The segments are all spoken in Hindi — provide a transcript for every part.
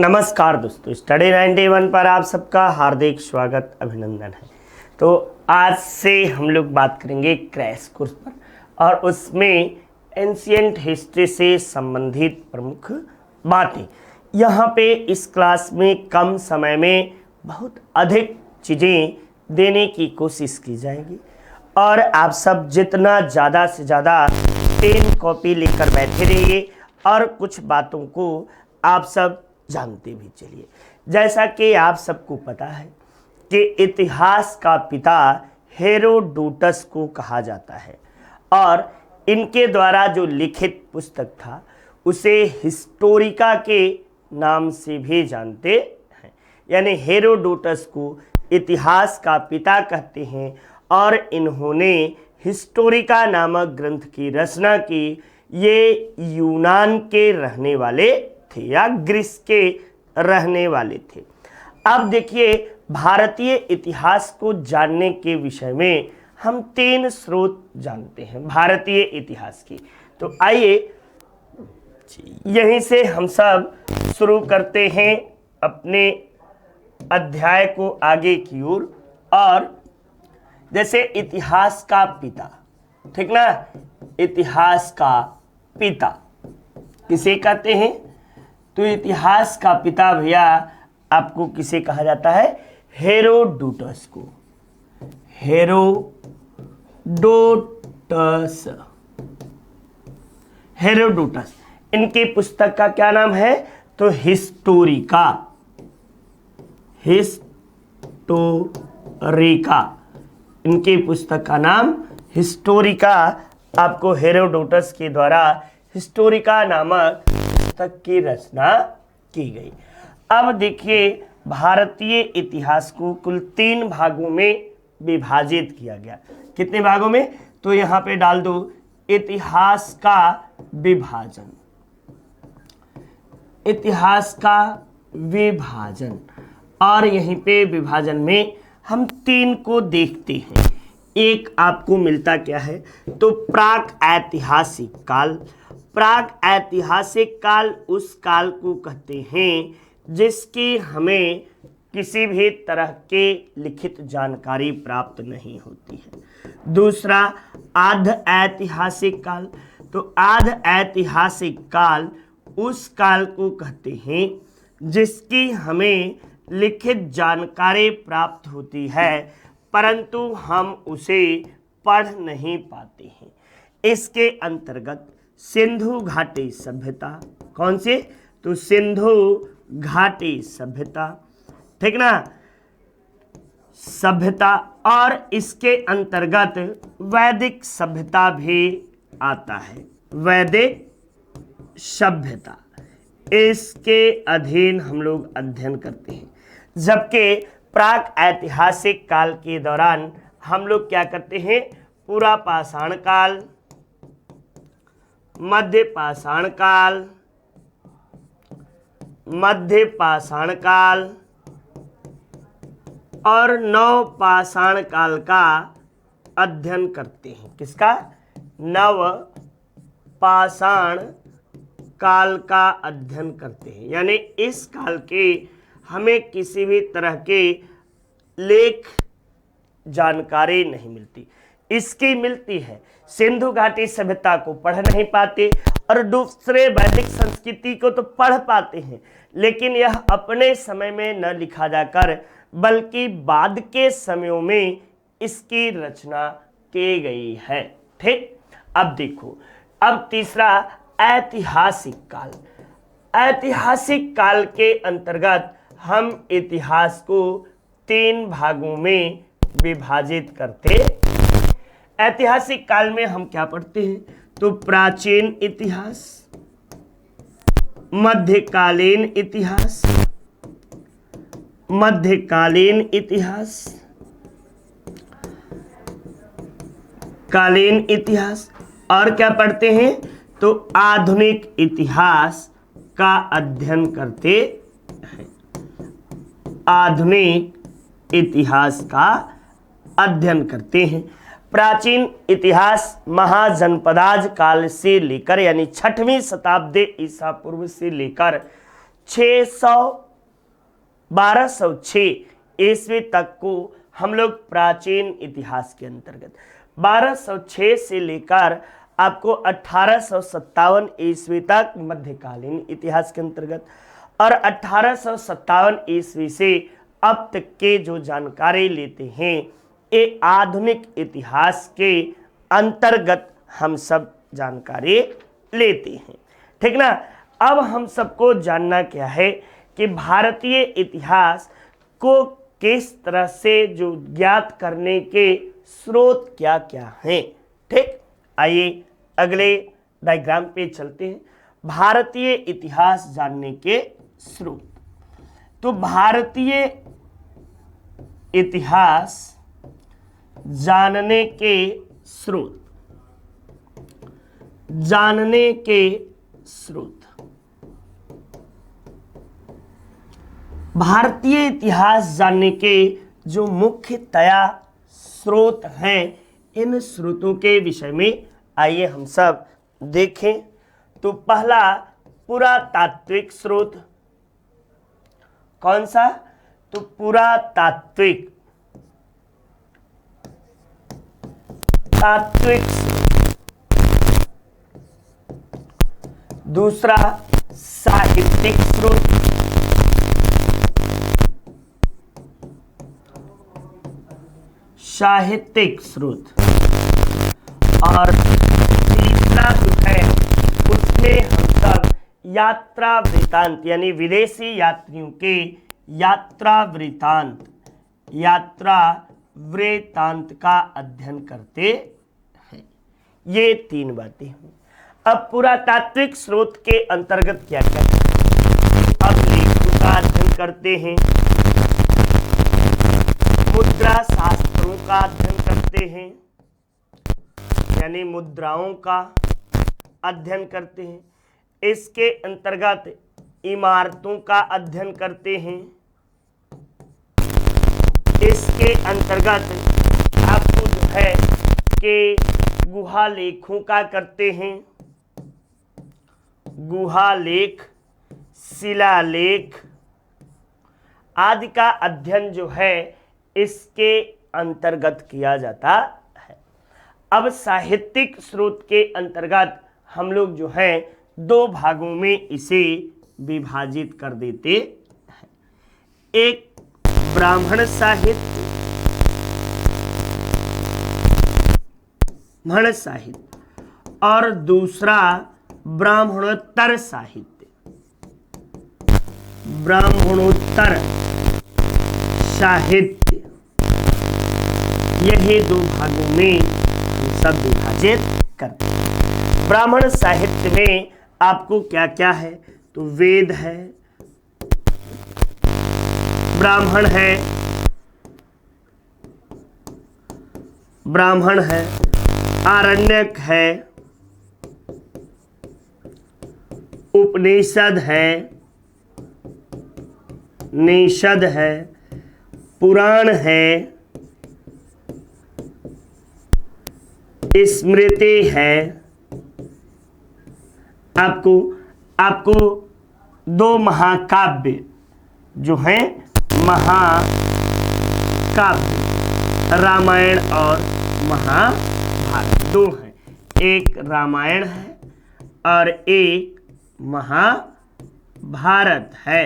नमस्कार दोस्तों, स्टडी 91 पर आप सबका हार्दिक स्वागत अभिनंदन है। तो आज से हम लोग बात करेंगे क्रैश कोर्स पर और उसमें एंशिएंट हिस्ट्री से संबंधित प्रमुख बातें। यहाँ पे इस क्लास में कम समय में बहुत अधिक चीज़ें देने की कोशिश की जाएगी और आप सब जितना ज़्यादा से ज़्यादा पेन कॉपी लेकर बैठे रहिए और कुछ बातों को आप सब जानते भी चलिए। जैसा कि आप सबको पता है कि इतिहास का पिता हेरोडोटस को कहा जाता है और इनके द्वारा जो लिखित पुस्तक था उसे हिस्टोरिका के नाम से भी जानते हैं। यानी हेरोडोटस को इतिहास का पिता कहते हैं और इन्होंने हिस्टोरिका नामक ग्रंथ की रचना की। ये यूनान के रहने वाले थे या ग्रीस के रहने वाले थे। अब देखिए, भारतीय इतिहास को जानने के विषय में हम 3 स्रोत जानते हैं भारतीय इतिहास की। तो आइए यहीं से हम सब शुरू करते हैं अपने अध्याय को आगे की ओर। और जैसे इतिहास का पिता, ठीक ना, इतिहास का पिता किसे कहते हैं? तो इतिहास का पिता भैया आपको किसे कहा जाता है? हेरोडोटस को। हेरोडोटस इनके पुस्तक का क्या नाम है? तो हिस्टोरिका। इनके पुस्तक का नाम हिस्टोरिका। आपको हेरोडोटस के द्वारा हिस्टोरिका नामक पुस्तक की रचना की गई। अब देखिए, भारतीय इतिहास को कुल 3 भागों में विभाजित किया गया। कितने भागों में? तो यहाँ पे डाल दो इतिहास का विभाजन। इतिहास का विभाजन। और यहीं पे विभाजन में हम 3 को देखते हैं। एक आपको मिलता क्या है? तो प्राक ऐतिहासिक काल। प्राक ऐतिहासिक काल उस काल को कहते हैं जिसकी हमें किसी भी तरह के लिखित जानकारी प्राप्त नहीं होती है। दूसरा आध ऐतिहासिक काल। तो आध ऐतिहासिक काल उस काल को कहते हैं जिसकी हमें लिखित जानकारी प्राप्त होती है परंतु हम उसे पढ़ नहीं पाते हैं। इसके अंतर्गत सिंधु घाटी सभ्यता। कौन से? तो सिंधु घाटी सभ्यता, ठीक ना, सभ्यता। और इसके अंतर्गत वैदिक सभ्यता भी आता है। वैदिक सभ्यता इसके अधीन हम लोग अध्ययन करते हैं। जबकि प्राक ऐतिहासिक काल के दौरान हम लोग क्या करते हैं? पूरा पाषाण काल, मध्य पाषाण काल, मध्य पाषाण काल और नव पाषाण काल का अध्ययन करते हैं। किसका? नव पाषाण काल का अध्ययन करते हैं। यानी इस काल के हमें किसी भी तरह के लेख जानकारी नहीं मिलती। इसकी मिलती है। सिंधु घाटी सभ्यता को पढ़ नहीं पाते और दूसरे वैदिक संस्कृति को तो पढ़ पाते हैं, लेकिन यह अपने समय में न लिखा जाकर बल्कि बाद के समयों में इसकी रचना की गई है। ठीक, अब देखो, अब तीसरा ऐतिहासिक काल। ऐतिहासिक काल के अंतर्गत हम इतिहास को 3 भागों में विभाजित करते हैं। ऐतिहासिक काल में हम क्या पढ़ते हैं? तो प्राचीन इतिहास, मध्यकालीन इतिहास, मध्यकालीन इतिहास, कालीन इतिहास और क्या पढ़ते हैं? तो आधुनिक इतिहास का अध्ययन करते हैं। आधुनिक इतिहास का अध्ययन करते हैं। प्राचीन इतिहास महाजनपदाज काल से लेकर यानी 6वीं शताब्दी ईसा पूर्व से लेकर 1206 ईस्वी तक को हम लोग प्राचीन इतिहास के अंतर्गत, 1206 से लेकर आपको 1857 ईस्वी तक मध्यकालीन इतिहास के अंतर्गत, और 1857 ईस्वी से अब तक के जो जानकारी लेते हैं ये आधुनिक इतिहास के अंतर्गत हम सब जानकारी लेते हैं। ठीक ना। अब हम सबको जानना क्या है कि भारतीय इतिहास को किस तरह से जो ज्ञात करने के स्रोत क्या क्या हैं। ठीक, आइए अगले डायग्राम पे चलते हैं। भारतीय इतिहास जानने के स्रोत। तो भारतीय इतिहास जानने के स्रोत, जानने के स्रोत, भारतीय इतिहास जानने के जो मुख्यतया स्रोत हैं, इन स्रोतों के विषय में आइए हम सब देखें। तो पहला पुरातात्विक स्रोत, कौन सा? तो पुरातात्विक स्रोत। दूसरा साहित्यिक स्रोत, साहित्यिक स्रोत, और तीसरा जो है उसमें हम सब यात्रा वृतांत यानी विदेशी यात्रियों के यात्रा वृतांत, यात्रा वृतांत का अध्ययन करते हैं। ये तीन बातें हैं। अब पुरातात्विक स्रोत के अंतर्गत क्या क्या है? अब लेखों का अध्ययन करते हैं, मुद्रा शास्त्रों का अध्ययन करते हैं, यानी मुद्राओं का अध्ययन करते हैं। इसके अंतर्गत इमारतों का अध्ययन करते हैं। इसके अंतर्गत आपको जो है कि गुहा लेखों का करते हैं, गुहा लेख, शिलालेख आदि का अध्ययन जो है इसके अंतर्गत किया जाता है। अब साहित्यिक स्रोत के अंतर्गत हम लोग जो है दो भागों में इसे विभाजित कर देते हैं। एक ब्राह्मण साहित्य, ब्राह्मण साहित्य, और दूसरा ब्राह्मणोत्तर साहित्य, ब्राह्मणोत्तर साहित्य। यही दो भागों में हम सब विभाजित करते हैं। ब्राह्मण साहित्य में आपको क्या क्या है? तो वेद है, ब्राह्मण है, ब्राह्मण है, आरण्यक है, उपनिषद है, निषद है, पुराण है, स्मृति है। आपको दो महाकाव्य जो हैं, महाकाव्य रामायण और महाभारत दो हैं। एक रामायण है और एक महाभारत है।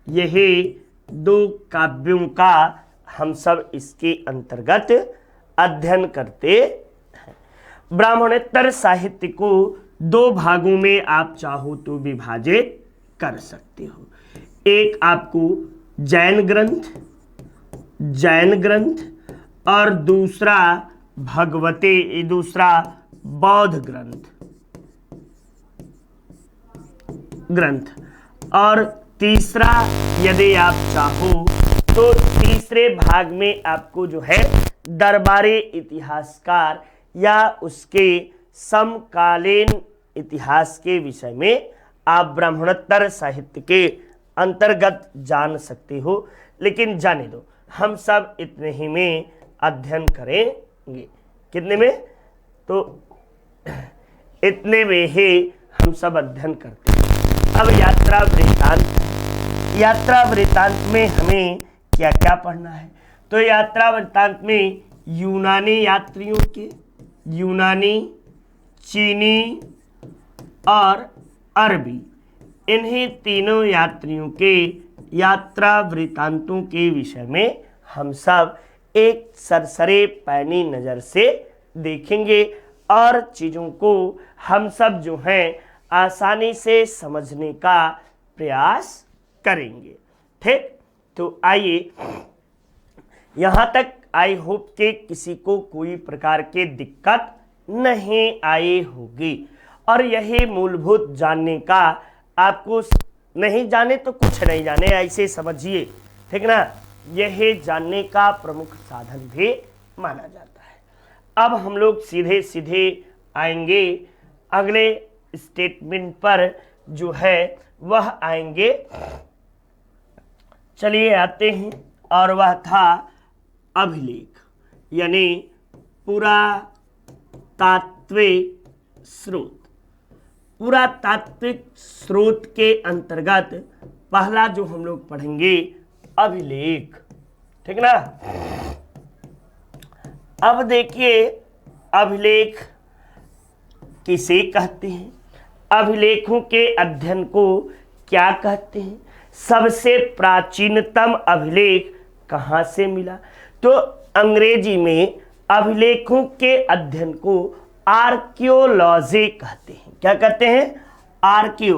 यही दो काव्यों का हम सब इसके अंतर्गत अध्ययन करते हैं। ब्राह्मणोत्तर साहित्य को दो भागों में आप चाहो तो विभाजित कर सकते हो। एक आपको जैन ग्रंथ और दूसरा दूसरा बौद्ध ग्रंथ, और तीसरा यदि आप चाहो तो तीसरे भाग में आपको जो है दरबारी इतिहासकार या उसके समकालीन इतिहास के विषय में आप ब्राह्मणोत्तर साहित्य के अंतर्गत जान सकते हो। लेकिन जाने दो, हम सब इतने ही में अध्ययन करेंगे। कितने में? तो इतने में ही हम सब अध्ययन करते हैं। अब यात्रा वृत्तांत, यात्रा वृत्तांत में हमें क्या क्या पढ़ना है? तो यात्रा वृत्तांत में यूनानी यात्रियों के, यूनानी, चीनी और अरबी, इन्हीं तीनों यात्रियों के यात्रा वृत्तांतों के विषय में हम सब एक सरसरे पैनी नज़र से देखेंगे और चीज़ों को हम सब जो हैं आसानी से समझने का प्रयास करेंगे। ठीक, तो आइए, यहाँ तक आई होप कि किसी को कोई प्रकार की दिक्कत नहीं आई होगी और यही मूलभूत जानने का, आपको नहीं जाने तो कुछ नहीं जाने ऐसे समझिए, ठीक ना, यही जानने का प्रमुख साधन भी माना जाता है। अब हम लोग सीधे सीधे आएंगे अगले स्टेटमेंट पर, जो है वह आएंगे, चलिए आते हैं, और वह था अभिलेख, यानी पुरातात्विक स्रोत। पुरातात्विक स्रोत के अंतर्गत पहला जो हम लोग पढ़ेंगे अभिलेख, ठीक ना। अब देखिए अभिलेख किसे कहते हैं, अभिलेखों के अध्ययन को क्या कहते हैं, सबसे प्राचीनतम अभिलेख कहाँ से मिला? तो अंग्रेजी में अभिलेखों के अध्ययन को आर्कियोलॉजी कहते हैं। क्या कहते हैं? आर्कियो,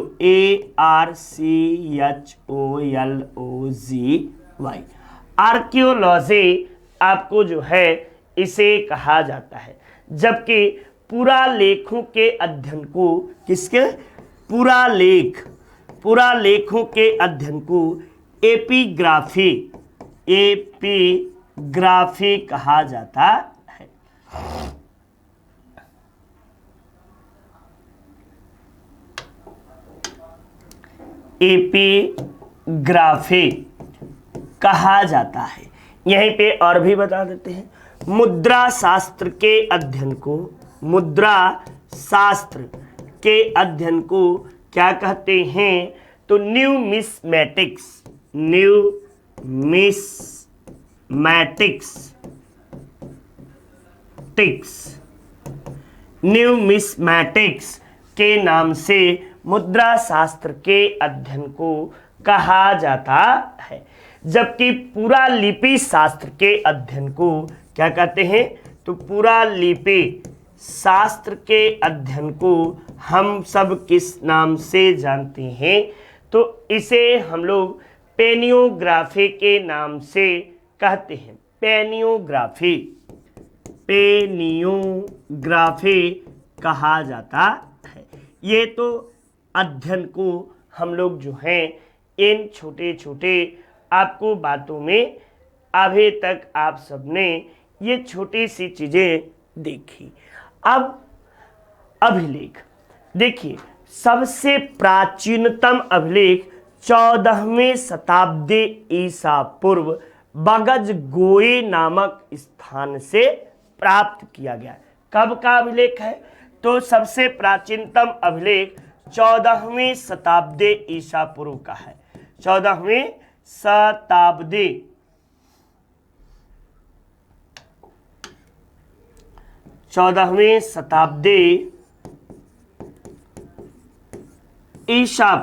ARCHOLOGY, आर्कियोलॉजी आपको जो है इसे कहा जाता है। जबकि पुरालेखों के अध्ययन को, किसके? पुरालेखों के अध्ययन को एपिग्राफी कहा जाता है। एपिग्राफी कहा जाता है। यहीं पे और भी बता देते हैं, मुद्रा शास्त्र के अध्ययन को, मुद्रा शास्त्र के अध्ययन को क्या कहते हैं? तो न्यूमिस्मेटिक्स, न्यूमिस्मेटिक्स के नाम से मुद्रा शास्त्र के अध्ययन को कहा जाता है। जबकि पुरालिपि शास्त्र के अध्ययन को क्या कहते हैं? तो पुरालिपि शास्त्र के अध्ययन को हम सब किस नाम से जानते हैं? तो इसे हम लोग पेनियोग्राफी के नाम से कहते हैं। पेनियोग्राफी कहा जाता है। ये तो अध्ययन को हम लोग जो हैं इन छोटे छोटे आपको बातों में अभी तक आप सबने ये छोटी सी चीज़ें देखी। अब अभिलेख देखिए, सबसे प्राचीनतम अभिलेख 14वीं शताब्दी ईसा पूर्व बगज गोई नामक स्थान से प्राप्त किया गया। कब का अभिलेख है? तो सबसे प्राचीनतम अभिलेख 14वीं शताब्दी ईसा पूर्व का है। 14वीं शताब्दी ईसा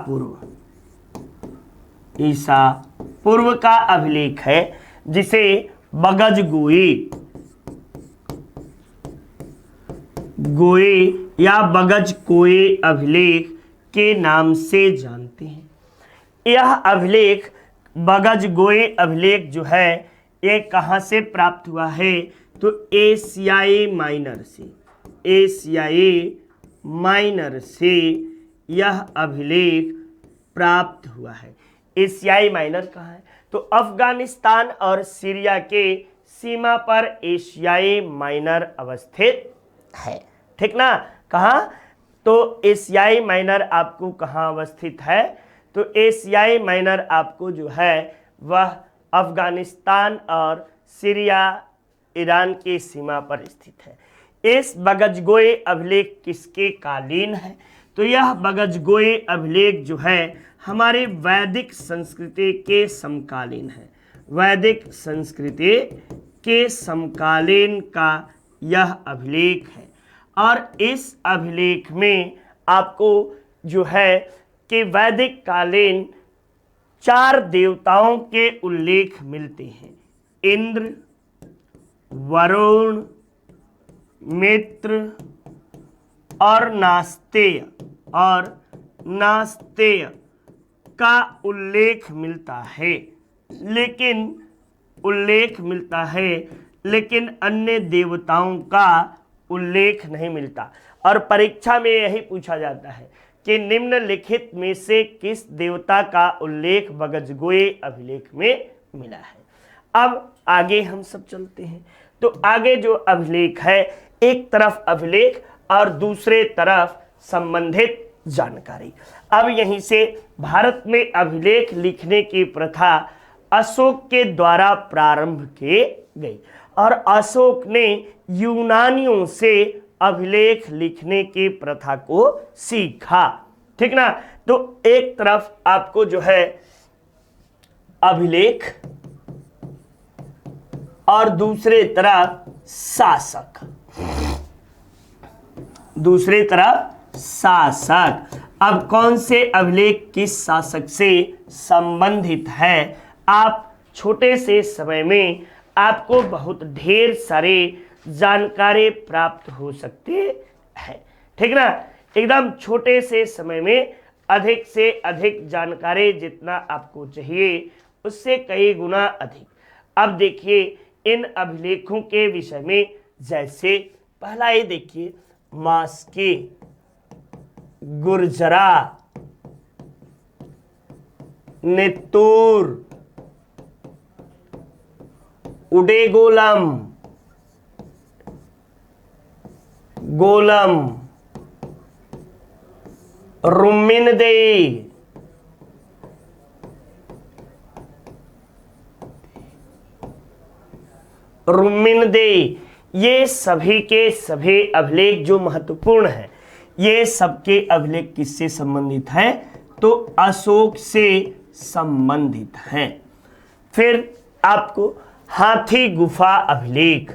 पूर्व का अभिलेख है, जिसे बगज गोई या बगज कोई अभिलेख के नाम से जानते हैं। यह अभिलेख, बगज गोई अभिलेख जो है, ये कहाँ से प्राप्त हुआ है? तो एशियाई माइनर से यह अभिलेख प्राप्त हुआ है। एशियाई माइनर कहाँ है? तो अफगानिस्तान और सीरिया के सीमा पर एशियाई माइनर अवस्थित है। ठीक ना? कहाँ? तो एशियाई माइनर आपको कहाँ अवस्थित है? तो एशियाई माइनर आपको जो है वह अफगानिस्तान और सीरिया, ईरान की सीमा पर स्थित है। इस बगजगोई अभिलेख किसके कालीन है? तो यह बगजगोई अभिलेख जो है हमारे वैदिक संस्कृति के समकालीन है। वैदिक संस्कृति के समकालीन का यह अभिलेख है और इस अभिलेख में आपको जो है कि वैदिक कालीन 4 देवताओं के उल्लेख मिलते हैं। इंद्र, वरुण, मित्र और नास्तेय का उल्लेख मिलता है, लेकिन अन्य देवताओं का उल्लेख नहीं मिलता। और परीक्षा में यही पूछा जाता है कि निम्नलिखित में से किस देवता का उल्लेख बगजगोई अभिलेख में मिला है। अब आगे हम सब चलते हैं। तो आगे जो अभिलेख है, एक तरफ अभिलेख और दूसरे तरफ संबंधित जानकारी। अब यहीं से भारत में अभिलेख लिखने की प्रथा अशोक के द्वारा प्रारंभ की गई और अशोक ने यूनानियों से अभिलेख लिखने की प्रथा को सीखा। ठीक ना। तो एक तरफ आपको जो है अभिलेख और दूसरे तरफ शासक, अब कौन से अभिलेख किस शासक से संबंधित है, आप छोटे से समय में आपको बहुत ढेर सारे जानकारी प्राप्त हो सकते हैं। ठीक ना। एकदम छोटे से समय में अधिक से अधिक जानकारी जितना आपको चाहिए उससे कई गुना अधिक। अब देखिए इन अभिलेखों के विषय में, जैसे पहला ये देखिए मास्की, गुर्जरा, नेतूर, उडेगोलम, गोलम, रुमिनदे, ये सभी के सभी अभिलेख जो महत्वपूर्ण हैं, ये सबके अभिलेख किससे संबंधित हैं, तो अशोक से संबंधित हैं। फिर आपको हाथी गुफा अभिलेख,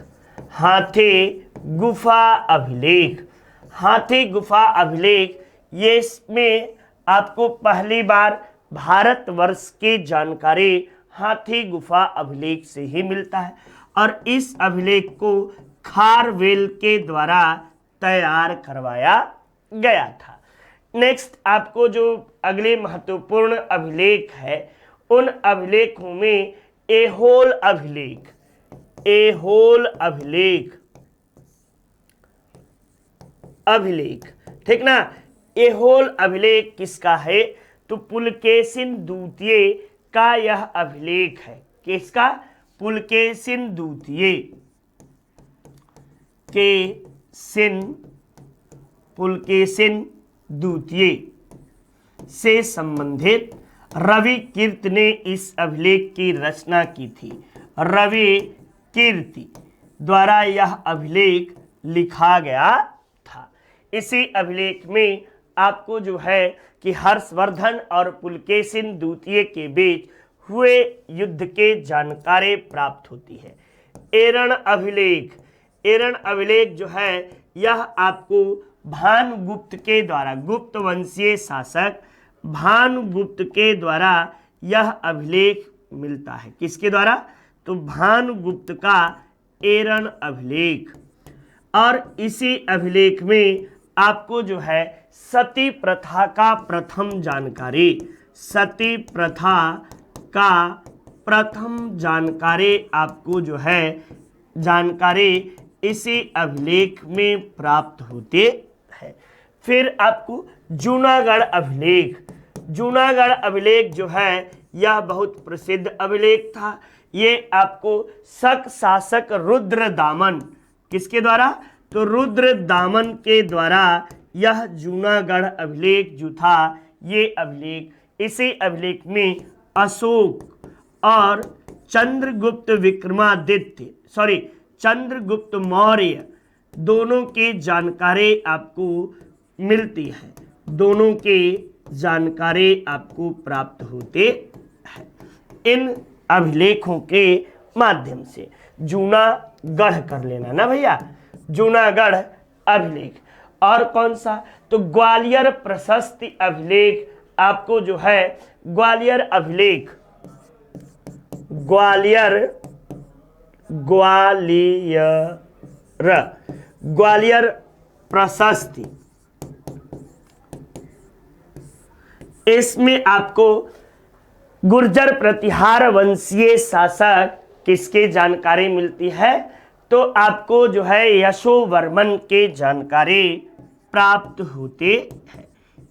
ये इसमें आपको पहली बार भारतवर्ष की जानकारी हाथी गुफा अभिलेख से ही मिलता है और इस अभिलेख को खारवेल के द्वारा तैयार करवाया गया था। नेक्स्ट आपको जो अगले महत्वपूर्ण अभिलेख है, उन अभिलेखों में एहोल अभिलेख, ठीक ना। एहोल अभिलेख किसका है, तो पुलकेशिन द्वितीय का यह अभिलेख है। किसका, पुलकेशिन द्वितीय से संबंधित रवि कीर्ति ने इस अभिलेख की रचना की थी। रवि कीर्ति द्वारा यह अभिलेख लिखा गया था। इसी अभिलेख में आपको जो है कि हर्षवर्धन और पुलकेशिन द्वितीय के बीच हुए युद्ध के जानकारी प्राप्त होती है। एरण अभिलेख जो है यह आपको भानुगुप्त के द्वारा, गुप्त वंशीय शासक भानुगुप्त के द्वारा यह अभिलेख मिलता है। किसके द्वारा, तो भानुगुप्त का एरण अभिलेख। और इसी अभिलेख में आपको जो है सती प्रथा का प्रथम जानकारी आपको जो है जानकारी इसी अभिलेख में प्राप्त होते हैं। फिर आपको जूनागढ़ अभिलेख जो है यह बहुत प्रसिद्ध अभिलेख था। ये आपको शक शासक रुद्रदामन, किसके द्वारा, तो रुद्रदामन के द्वारा यह जूनागढ़ अभिलेख जो था, ये अभिलेख, इसी अभिलेख में अशोक और चंद्रगुप्त मौर्य दोनों की जानकारी आपको मिलती है। दोनों के जानकारी आपको प्राप्त होते हैं इन अभिलेखों के माध्यम से। जूनागढ़ कर लेना ना भैया, जूनागढ़ अभिलेख। और कौन सा, तो ग्वालियर प्रशस्ति अभिलेख आपको जो है ग्वालियर अभिलेख, ग्वालियर प्रशस्ति, इसमें आपको गुर्जर प्रतिहार वंशीय शासक किसके जानकारी मिलती है, तो आपको जो है यशोवर्मन के जानकारी प्राप्त होते हैं,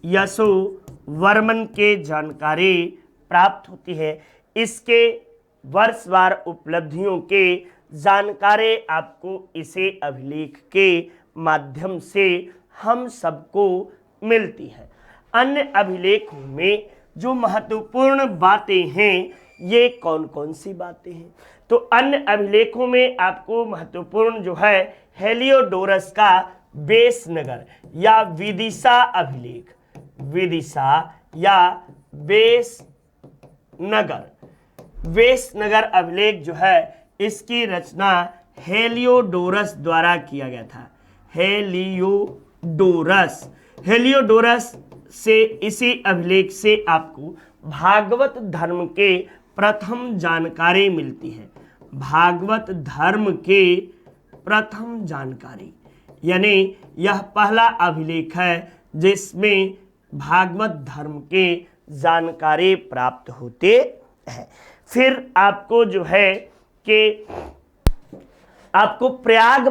यशोवर्मन के जानकारी प्राप्त होती है। इसके वर्षवार उपलब्धियों के जानकारी आपको इसे अभिलेख के माध्यम से हम सबको मिलती है। अन्य अभिलेखों में जो महत्वपूर्ण बातें हैं ये कौन कौन सी बातें हैं, तो अन्य अभिलेखों में आपको महत्वपूर्ण जो है हेलियोडोरस का बेसनगर या विदिशा अभिलेख, विदिशा या बेसनगर अभिलेख जो है इसकी रचना हेलियोडोरस द्वारा किया गया था। हेलियोडोरस से, इसी अभिलेख से आपको भागवत धर्म के प्रथम जानकारी मिलती है, भागवत धर्म के प्रथम जानकारी, यानी यह पहला अभिलेख है जिसमें भागवत धर्म के जानकारी प्राप्त होते हैं। फिर आपको जो है कि आपको प्रयाग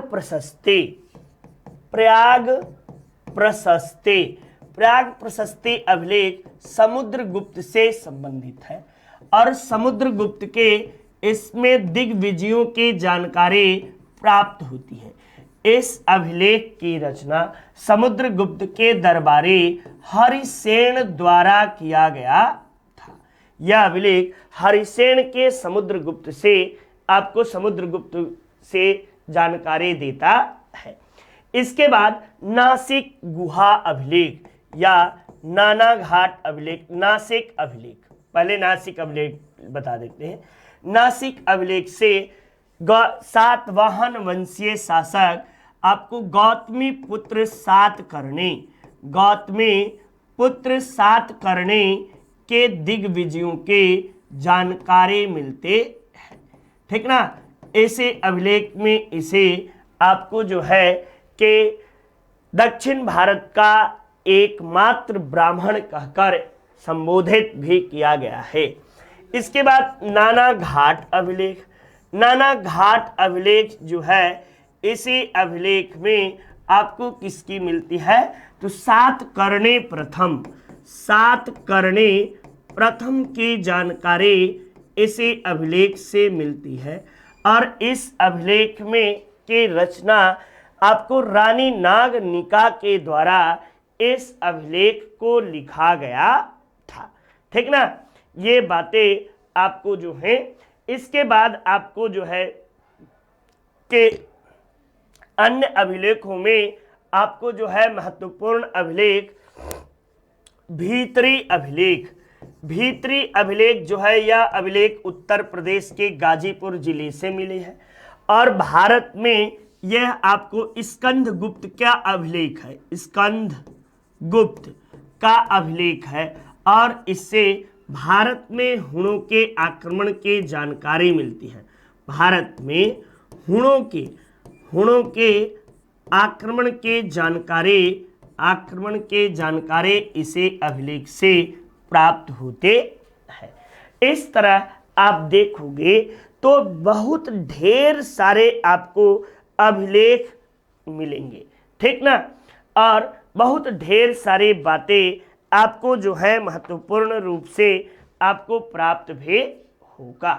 प्रशस्ति अभिलेख समुद्रगुप्त से संबंधित है और समुद्रगुप्त के इसमें दिग्विजयों की जानकारी प्राप्त होती है। इस अभिलेख की रचना समुद्रगुप्त के दरबारी हरिसेन द्वारा किया गया था। यह अभिलेख हरिसेन के समुद्रगुप्त से आपको समुद्रगुप्त से जानकारी देता है। इसके बाद नासिक गुहा अभिलेख या नानाघाट अभिलेख, नासिक अभिलेख, पहले नासिक अभिलेख बता देते हैं। नासिक अभिलेख से सातवाहन वंशीय शासक आपको गौतमी पुत्र सातकर्णी के दिग्विजयों के जानकारी मिलते हैं, ठीक ना। ऐसे अभिलेख में इसे आपको जो है कि दक्षिण भारत का एकमात्र ब्राह्मण कहकर संबोधित भी किया गया है। इसके बाद नानाघाट अभिलेख जो है इसी अभिलेख में आपको किसकी मिलती है, तो सातकर्णी प्रथम की जानकारी इसी अभिलेख से मिलती है। और इस अभिलेख में की रचना आपको रानी नागनिका के द्वारा इस अभिलेख को लिखा गया था, ठीक ना। ये बातें आपको जो है, इसके बाद आपको जो है कि अन्य अभिलेखों में आपको जो है महत्वपूर्ण अभिलेख भीतरी अभिलेख जो है, यह अभिलेख उत्तर प्रदेश के गाजीपुर जिले से मिले हैं और भारत में यह आपको स्कंदगुप्त का अभिलेख है, स्कंदगुप्त का अभिलेख है और इससे भारत में हुणों के आक्रमण की जानकारी मिलती है। भारत में हुणों के आक्रमण के जानकारी इसे अभिलेख से प्राप्त होते हैं। इस तरह आप देखोगे तो बहुत ढेर सारे आपको अभिलेख मिलेंगे, ठीक ना। और बहुत ढेर सारी बातें आपको जो है महत्वपूर्ण रूप से आपको प्राप्त भी होगा,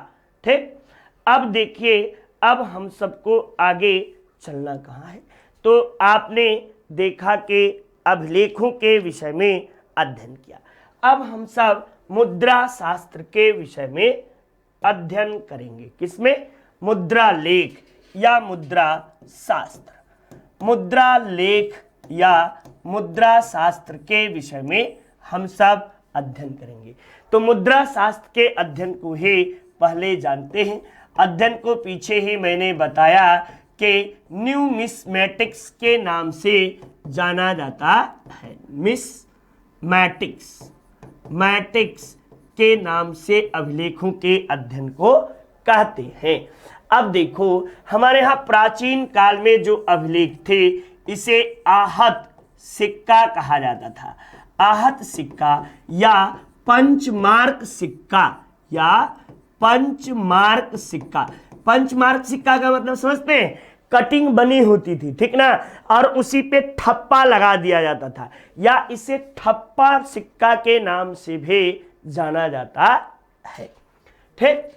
ठीक। अब देखिए, अब हम सबको आगे चलना कहाँ है, तो आपने देखा कि अभिलेखों के विषय में अध्ययन किया। अब हम सब मुद्रा शास्त्र के विषय में अध्ययन करेंगे। किसमें, मुद्रा लेख या मुद्रा शास्त्र। मुद्रा लेख या मुद्रा शास्त्र के विषय में हम सब अध्ययन करेंगे। तो मुद्रा शास्त्र के अध्ययन को ही पहले जानते हैं। अध्ययन को पीछे ही मैंने बताया कि न्यूमिस्मेटिक्स के नाम से जाना जाता है। मैटिक्स के नाम से अभिलेखों के अध्ययन को कहते हैं। अब देखो, हमारे यहाँ प्राचीन काल में जो अभिलेख थे इसे आहत सिक्का कहा जाता था। आहत सिक्का या पंचमार्क सिक्का पंचमार्क सिक्का का मतलब समझते हैं? कटिंग बनी होती थी, ठीक ना, और उसी पे ठप्पा लगा दिया जाता था, या इसे ठप्पा सिक्का के नाम से भी जाना जाता है। ठीक,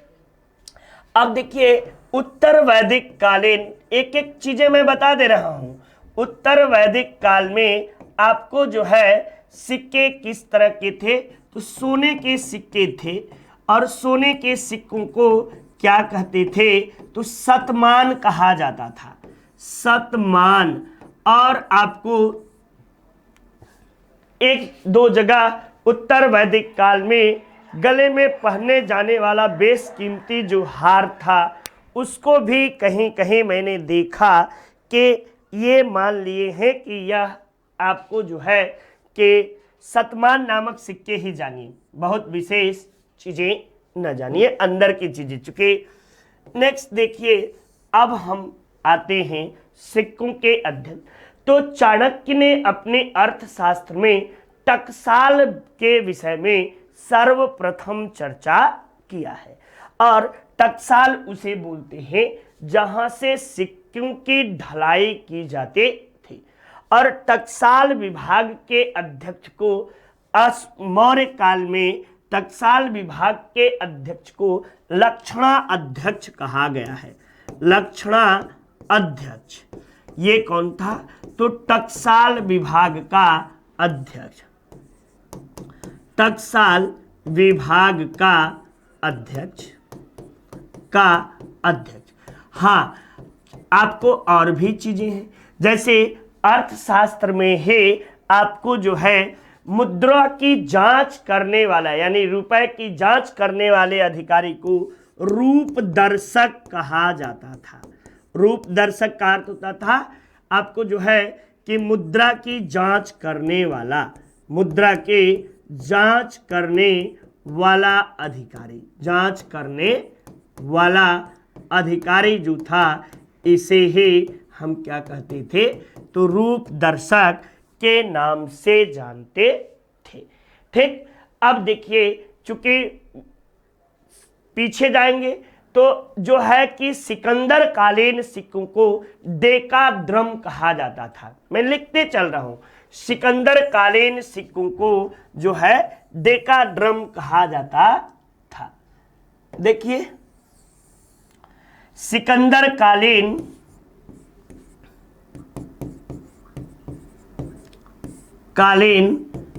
अब देखिए उत्तर वैदिक कालीन, एक एक चीजें मैं बता दे रहा हूं। उत्तर वैदिक काल में आपको जो है सिक्के किस तरह के थे, तो सोने के सिक्के थे, और सोने के सिक्कों को क्या कहते थे, तो शतमान कहा जाता था। शतमान। और आपको एक दो जगह उत्तर वैदिक काल में गले में पहने जाने वाला बेशकीमती जो हार था उसको भी कहीं कहीं मैंने देखा कि ये मान लिए हैं कि यह आपको जो है कि शतमान नामक सिक्के ही जानिए, बहुत विशेष चीजें न जानिए, अंदर की चीजें। चुके नेक्स्ट देखिए, अब हम आते हैं सिक्कों के अध्ययन। तो चाणक्य ने अपने अर्थशास्त्र में टकसाल के विषय में सर्वप्रथम चर्चा किया है। और टकसाल उसे बोलते हैं जहां से सिक्कों की ढलाई की जाती थी। और टकसाल विभाग के अध्यक्ष को मौर्य काल में टकसाल विभाग के अध्यक्ष को लक्षणा अध्यक्ष कहा गया है। लक्षणा अध्यक्ष ये कौन था, तो टकसाल विभाग का अध्यक्ष, टकसाल विभाग का अध्यक्ष हाँ, आपको और भी चीजें हैं, जैसे अर्थशास्त्र में ही आपको जो है मुद्रा की जांच करने वाला, यानी रुपए की जांच करने वाले अधिकारी को रूप दर्शक कहा जाता था। रूप दर्शक का अर्थ होता था आपको जो है कि मुद्रा की जांच करने वाला, मुद्रा के जांच करने वाला अधिकारी, जांच करने वाला अधिकारी जो था इसे ही हम क्या कहते थे, तो रूप दर्शक के नाम से जानते थे। ठीक, अब देखिए चूंकि पीछे जाएंगे तो जो है कि सिकंदर कालीन सिक्कों को डेकाड्रम कहा जाता था। मैं लिखते चल रहा हूं, सिकंदर कालीन सिक्कों को जो है डेकाड्रम कहा जाता था। देखिए सिकंदर कालीन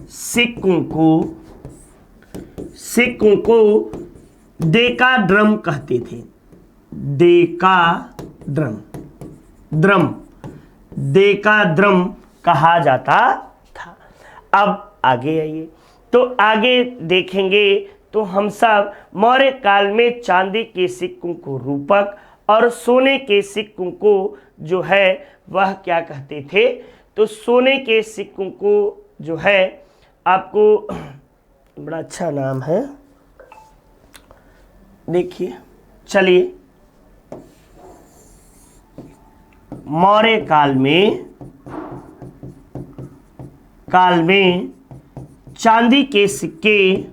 सिक्कों को डेकाड्रम कहते थे। डेकाड्रम कहा जाता था। अब आगे आइए, तो आगे देखेंगे तो हम सब मौर्य काल में चांदी के सिक्कों को रूपक और सोने के सिक्कों को जो है वह क्या कहते थे, तो सोने के सिक्कों को जो है आपको बड़ा अच्छा नाम है, देखिए चलिए, मौर्य काल में चांदी के सिक्के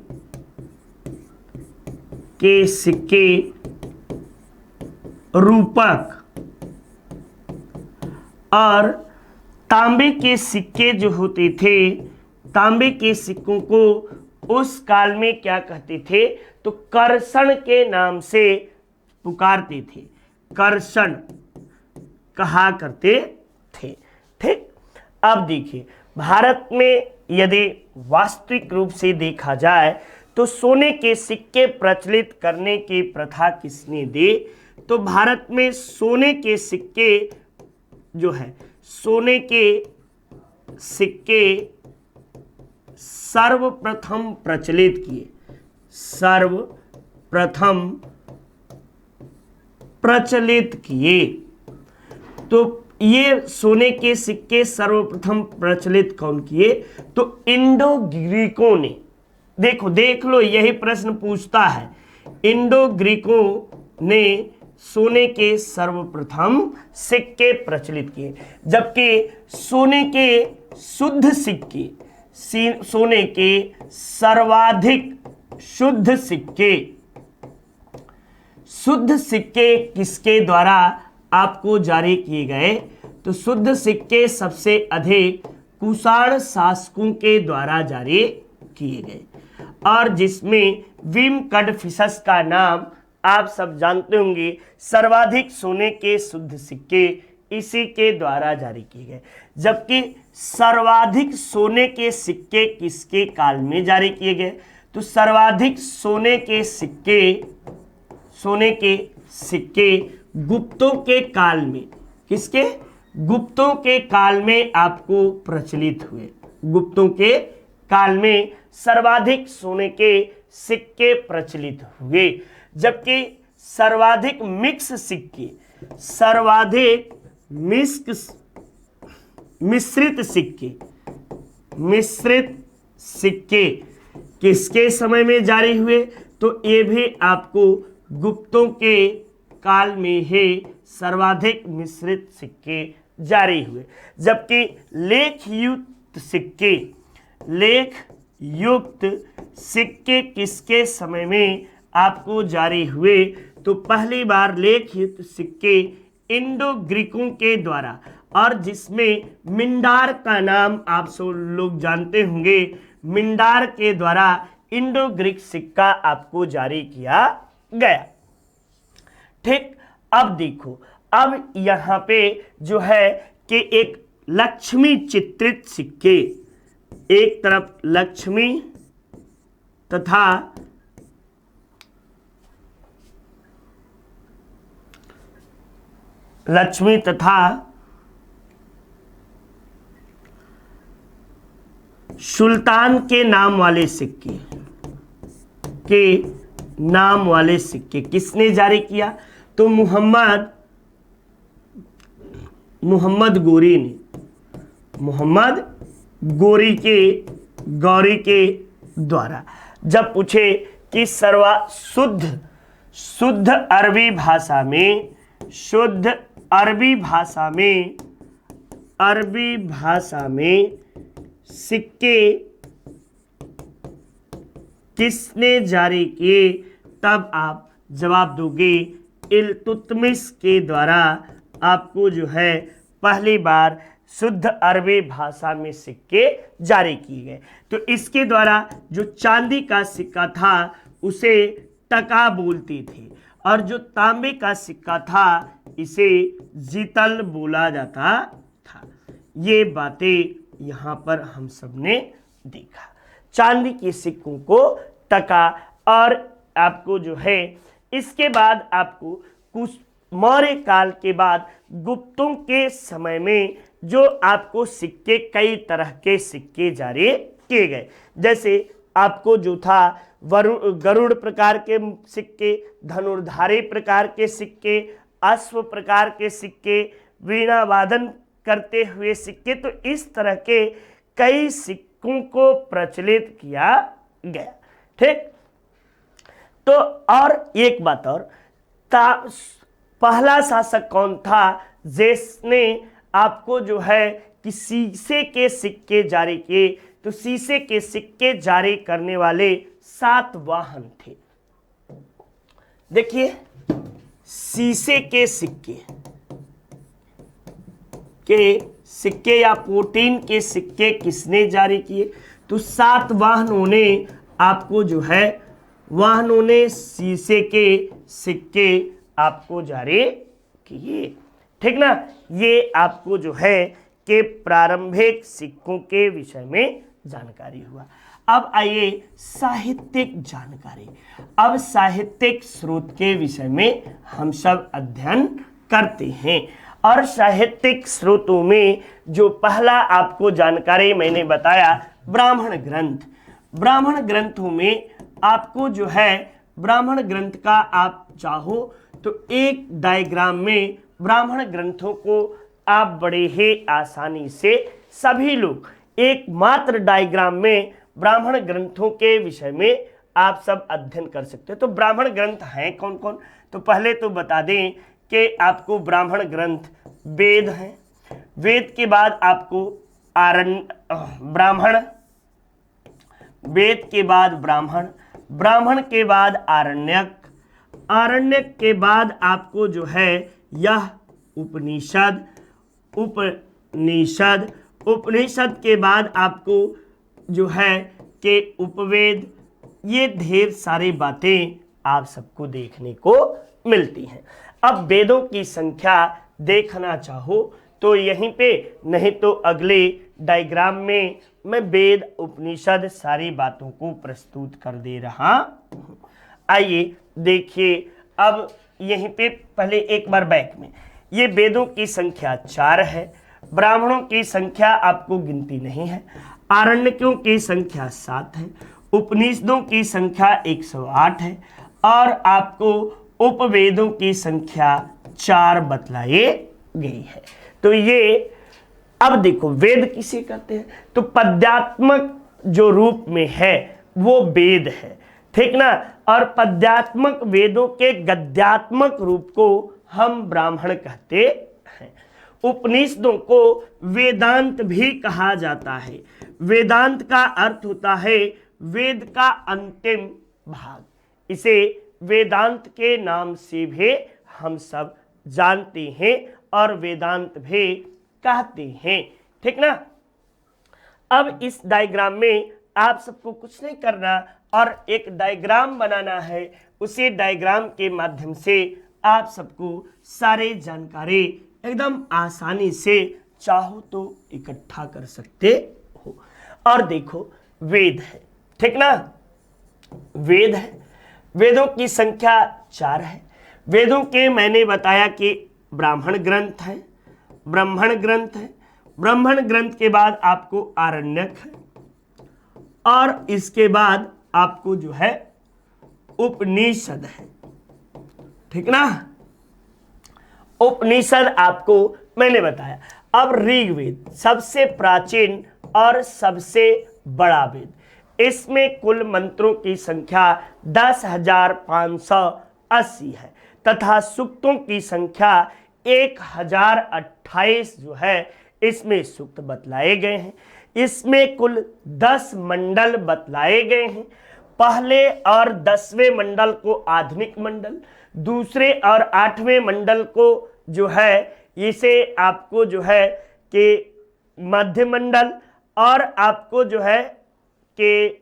रूपक और तांबे के सिक्के जो होते थे, तांबे के सिक्कों को उस काल में क्या कहते थे, तो कर्षण के नाम से पुकारते थे, कर्षण कहा करते थे। ठीक, अब देखिए भारत में यदि वास्तविक रूप से देखा जाए तो सोने के सिक्के प्रचलित करने की प्रथा किसने दी, तो भारत में सोने के सिक्के जो है, सोने के सिक्के सर्वप्रथम प्रचलित किए, सर्वप्रथम प्रचलित किए। तो ये सोने के सिक्के सर्वप्रथम प्रचलित कौन किए? तो इंडो ग्रीकों ने। देखो देख लो, यही प्रश्न पूछता है। इंडो ग्रीकों ने सोने के सर्वप्रथम सिक्के प्रचलित किए, जबकि सोने के शुद्ध सिक्के, सोने के सर्वाधिक शुद्ध सिक्के, शुद्ध सिक्के किसके द्वारा आपको जारी किए गए? तो शुद्ध सिक्के सबसे अधिक कुषाण शासकों के द्वारा जारी किए गए, और जिसमें विम कडफिसस का नाम आप सब जानते होंगे। सर्वाधिक सोने के शुद्ध सिक्के इसी के द्वारा जारी किए गए, जबकि सर्वाधिक सोने के सिक्के किसके काल में जारी किए गए? तो सर्वाधिक सोने के सिक्के गुप्तों के काल में, किसके? गुप्तों के काल में आपको प्रचलित हुए। गुप्तों के काल में सर्वाधिक सोने के सिक्के प्रचलित हुए, जबकि सर्वाधिक मिक्स सिक्के, सर्वाधिक मिश्रित सिक्के किसके समय में जारी हुए? तो ये भी आपको गुप्तों के काल में ही सर्वाधिक मिश्रित सिक्के जारी हुए, जबकि लेख युक्त सिक्के किसके समय में आपको जारी हुए? तो पहली बार लेख युक्त सिक्के इंडो ग्रीकों के द्वारा, और जिसमें मिंडार का नाम आप सब लोग जानते होंगे। मिंडार के द्वारा इंडो ग्रीक सिक्का आपको जारी किया गया। ठीक, अब देखो, अब यहां पे जो है कि एक लक्ष्मी चित्रित सिक्के, एक तरफ लक्ष्मी तथा सुल्तान के नाम वाले सिक्के किसने जारी किया? तो मोहम्मद गौरी के द्वारा। जब पूछे कि शुद्ध अरबी भाषा में सिक्के किसने जारी किए? तब आप जवाब दोगे इल्तुतमिश के द्वारा आपको जो है पहली बार शुद्ध अरबी भाषा में सिक्के जारी किए गए। तो इसके द्वारा जो चांदी का सिक्का था उसे टका बोलते थे, और जो तांबे का सिक्का था इसे जितल बोला जाता था। ये बातें यहाँ पर हम सब ने देखा। चांदी के सिक्कों को टका, और आपको जो है इसके बाद आपको कुछ मौर्य काल के बाद गुप्तों के समय में जो आपको सिक्के, कई तरह के सिक्के जारी किए गए। जैसे आपको जो था गरुड़ प्रकार के सिक्के, धनुर्धारी प्रकार के सिक्के, अश्व प्रकार के सिक्के, वीणा वादन करते हुए सिक्के। तो इस तरह के कई सिक्कों को प्रचलित किया गया। ठीक, तो और एक बात और, पहला शासक कौन था जिसने आपको जो है कि शीशे के सिक्के जारी किए? तो शीशे के सिक्के जारी करने वाले सातवाहन थे। देखिए, शीशे के सिक्के या प्रोटीन के सिक्के किसने जारी किए? तो सातवाहनों ने आपको जो है, वाहनों ने शीशे के सिक्के आपको जारी किए। ठीक ना, ये आपको जो है कि प्रारंभिक सिक्कों के विषय में जानकारी हुआ। अब आइए साहित्यिक जानकारी। अब साहित्यिक स्रोत के विषय में हम सब अध्ययन करते हैं। और साहित्यिक स्रोतों में जो पहला आपको जानकारी मैंने बताया ब्राह्मण ग्रंथ। ब्राह्मण ग्रंथों में आपको जो है ब्राह्मण ग्रंथ का आप चाहो तो एक डायग्राम में ब्राह्मण ग्रंथों को आप बड़े ही आसानी से सभी लोग एकमात्र डायग्राम में ब्राह्मण ग्रंथों के विषय में आप सब अध्ययन कर सकते हैं। तो ब्राह्मण ग्रंथ हैं कौन कौन, तो पहले तो बता दें कि आपको ब्राह्मण ग्रंथ वेद हैं, वेद के बाद आपको ब्राह्मण, वेद के बाद ब्राह्मण, ब्राह्मण के बाद आरण्यक, आरण्यक के बाद आपको जो है यह उपनिषद, उपनिषद, उपनिषद के बाद आपको जो है कि उपवेद। ये ढेर सारी बातें आप सबको देखने को मिलती हैं। अब वेदों की संख्या देखना चाहो तो यहीं पे, नहीं तो अगले डायग्राम में मैं वेद उपनिषद सारी बातों को प्रस्तुत कर दे रहा हूं। आइए देखिए, अब यहीं पे पहले एक बार बैक में, ये वेदों की संख्या 4 है, ब्राह्मणों की संख्या आपको गिनती नहीं है, आरण्यकों की संख्या 7 है, उपनिषदों की संख्या 108 है और आपको उपवेदों की संख्या 4 बतलाई गई है। तो ये अब देखो वेद किसे कहते हैं, तो पद्यात्मक जो रूप में है वो वेद है, ठीक ना। और पद्यात्मक वेदों के गद्यात्मक रूप को हम ब्राह्मण कहते हैं। उपनिषदों को वेदांत भी कहा जाता है। वेदांत का अर्थ होता है वेद का अंतिम भाग, इसे वेदांत के नाम से भी हम सब जानते हैं और वेदांत भी कहते हैं, ठीक ना। अब इस डायग्राम में आप सबको कुछ नहीं करना और एक डायग्राम बनाना है, उसी डायग्राम के माध्यम से आप सबको सारे जानकारी एकदम आसानी से चाहो तो इकट्ठा कर सकते हो। और देखो वेद है, ठीक ना, वेद है, वेदों की संख्या 4 है। वेदों के मैंने बताया कि ब्राह्मण ग्रंथ है, ब्राह्मण ग्रंथ है, ब्राह्मण ग्रंथ के बाद आपको आरण्यक है और इसके बाद आपको जो है उपनिषद है, ठीक ना। उपनिषद आपको मैंने बताया। अब ऋग्वेद सबसे प्राचीन और सबसे बड़ा वेद, इसमें कुल मंत्रों की संख्या 10,580 है तथा सूक्तों की संख्या 1028 जो है इसमें सूक्त बतलाए गए हैं। इसमें कुल 10 मंडल बतलाए गए हैं। पहले और 10वें मंडल को आधुनिक मंडल, दूसरे और 8वें मंडल को जो है इसे आपको जो है कि मध्य मंडल, और आपको जो है कि